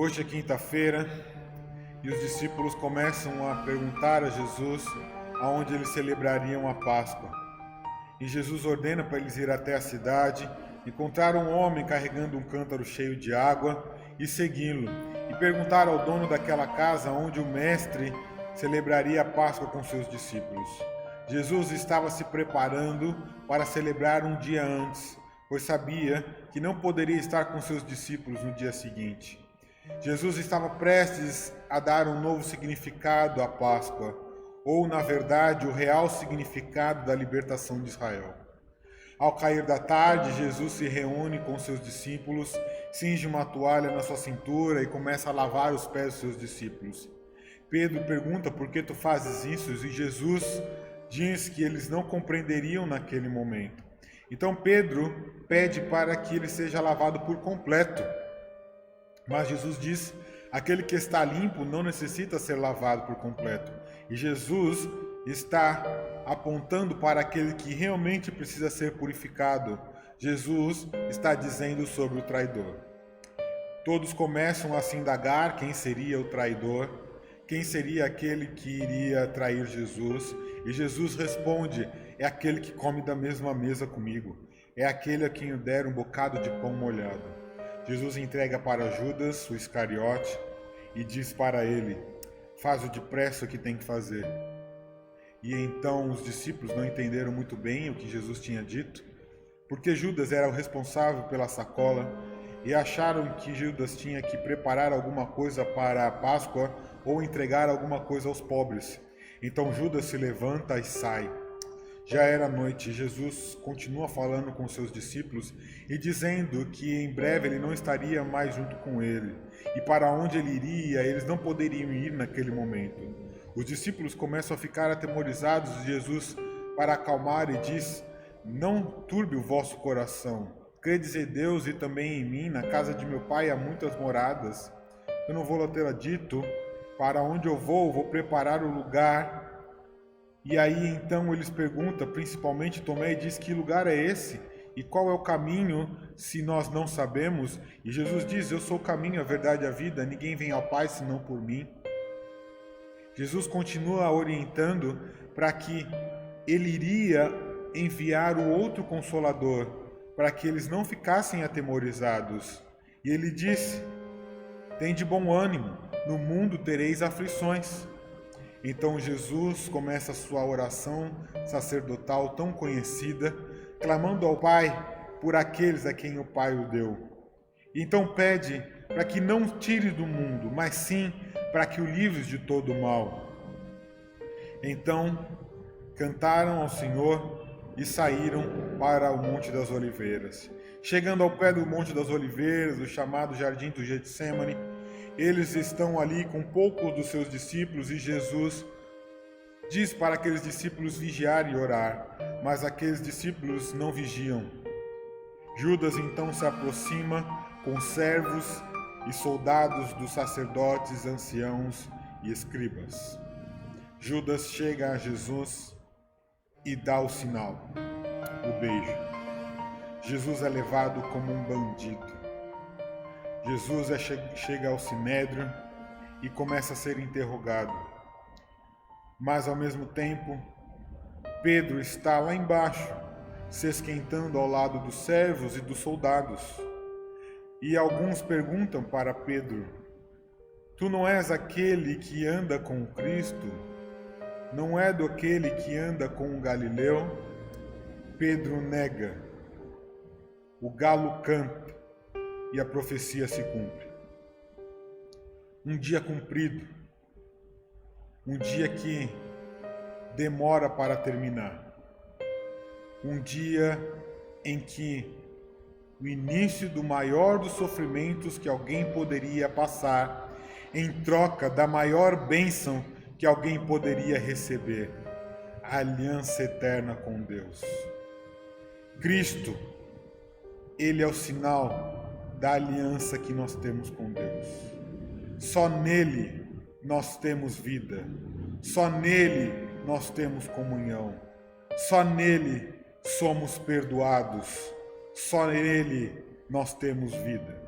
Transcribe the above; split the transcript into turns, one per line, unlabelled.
Hoje é quinta-feira e os discípulos começam a perguntar a Jesus aonde eles celebrariam a Páscoa. E Jesus ordena para eles ir até a cidade, encontrar um homem carregando um cântaro cheio de água e segui-lo. E perguntar ao dono daquela casa onde o mestre celebraria a Páscoa com seus discípulos. Jesus estava se preparando para celebrar um dia antes, pois sabia que não poderia estar com seus discípulos no dia seguinte. Jesus estava prestes a dar um novo significado à Páscoa, ou, na verdade, o real significado da libertação de Israel. Ao cair da tarde, Jesus se reúne com seus discípulos, cinge uma toalha na sua cintura e começa a lavar os pés dos seus discípulos. Pedro pergunta por que tu fazes isso e Jesus diz que eles não compreenderiam naquele momento. Então Pedro pede para que ele seja lavado por completo. Mas Jesus diz, aquele que está limpo não necessita ser lavado por completo. E Jesus está apontando para aquele que realmente precisa ser purificado. Jesus está dizendo sobre o traidor. Todos começam a se indagar quem seria o traidor, quem seria aquele que iria trair Jesus. E Jesus responde, é aquele que come da mesma mesa comigo, é aquele a quem eu der um bocado de pão molhado. Jesus entrega para Judas, o Iscariote, e diz para ele, faz o depressa que tem que fazer. E então os discípulos não entenderam muito bem o que Jesus tinha dito, porque Judas era o responsável pela sacola, e acharam que Judas tinha que preparar alguma coisa para a Páscoa ou entregar alguma coisa aos pobres. Então Judas se levanta e sai. Já era noite, Jesus continua falando com seus discípulos e dizendo que em breve ele não estaria mais junto com ele. E para onde ele iria, eles não poderiam ir naquele momento. Os discípulos começam a ficar atemorizados de Jesus para acalmar e diz, não turbe o vosso coração. Credes em Deus e também em mim, na casa de meu pai há muitas moradas. Eu não vou ter dito, para onde eu vou preparar o lugar. E aí então eles perguntam, principalmente Tomé, e diz que lugar é esse? E qual é o caminho se nós não sabemos? E Jesus diz, eu sou o caminho, a verdade e a vida, ninguém vem ao Pai senão por mim. Jesus continua orientando para que ele iria enviar o outro Consolador, para que eles não ficassem atemorizados. E ele disse, tende bom ânimo, no mundo tereis aflições. Então Jesus começa a sua oração sacerdotal tão conhecida, clamando ao Pai por aqueles a quem o Pai o deu. Então pede para que não tire do mundo, mas sim para que o livres de todo o mal. Então cantaram ao Senhor e saíram para o Monte das Oliveiras. Chegando ao pé do Monte das Oliveiras, o chamado Jardim do Getsemane, eles estão ali com poucos dos seus discípulos e Jesus diz para aqueles discípulos vigiar e orar, mas aqueles discípulos não vigiam. Judas então se aproxima com servos e soldados dos sacerdotes, anciãos e escribas. Judas chega a Jesus e dá o sinal, o beijo. Jesus é levado como um bandido. Jesus chega ao Sinédrio e começa a ser interrogado. Mas, ao mesmo tempo, Pedro está lá embaixo, se esquentando ao lado dos servos e dos soldados. E alguns perguntam para Pedro, tu não és aquele que anda com Cristo? Não é daquele que anda com o Galileu? Pedro nega. O galo canta. E a profecia se cumpre. Um dia cumprido, um dia que demora para terminar, um dia em que o início do maior dos sofrimentos que alguém poderia passar, em troca da maior bênção que alguém poderia receber, a aliança eterna com Deus. Cristo, Ele é o sinal da aliança que nós temos com Deus. Só nele nós temos vida. Só nele nós temos comunhão. Só nele somos perdoados. Só nele nós temos vida.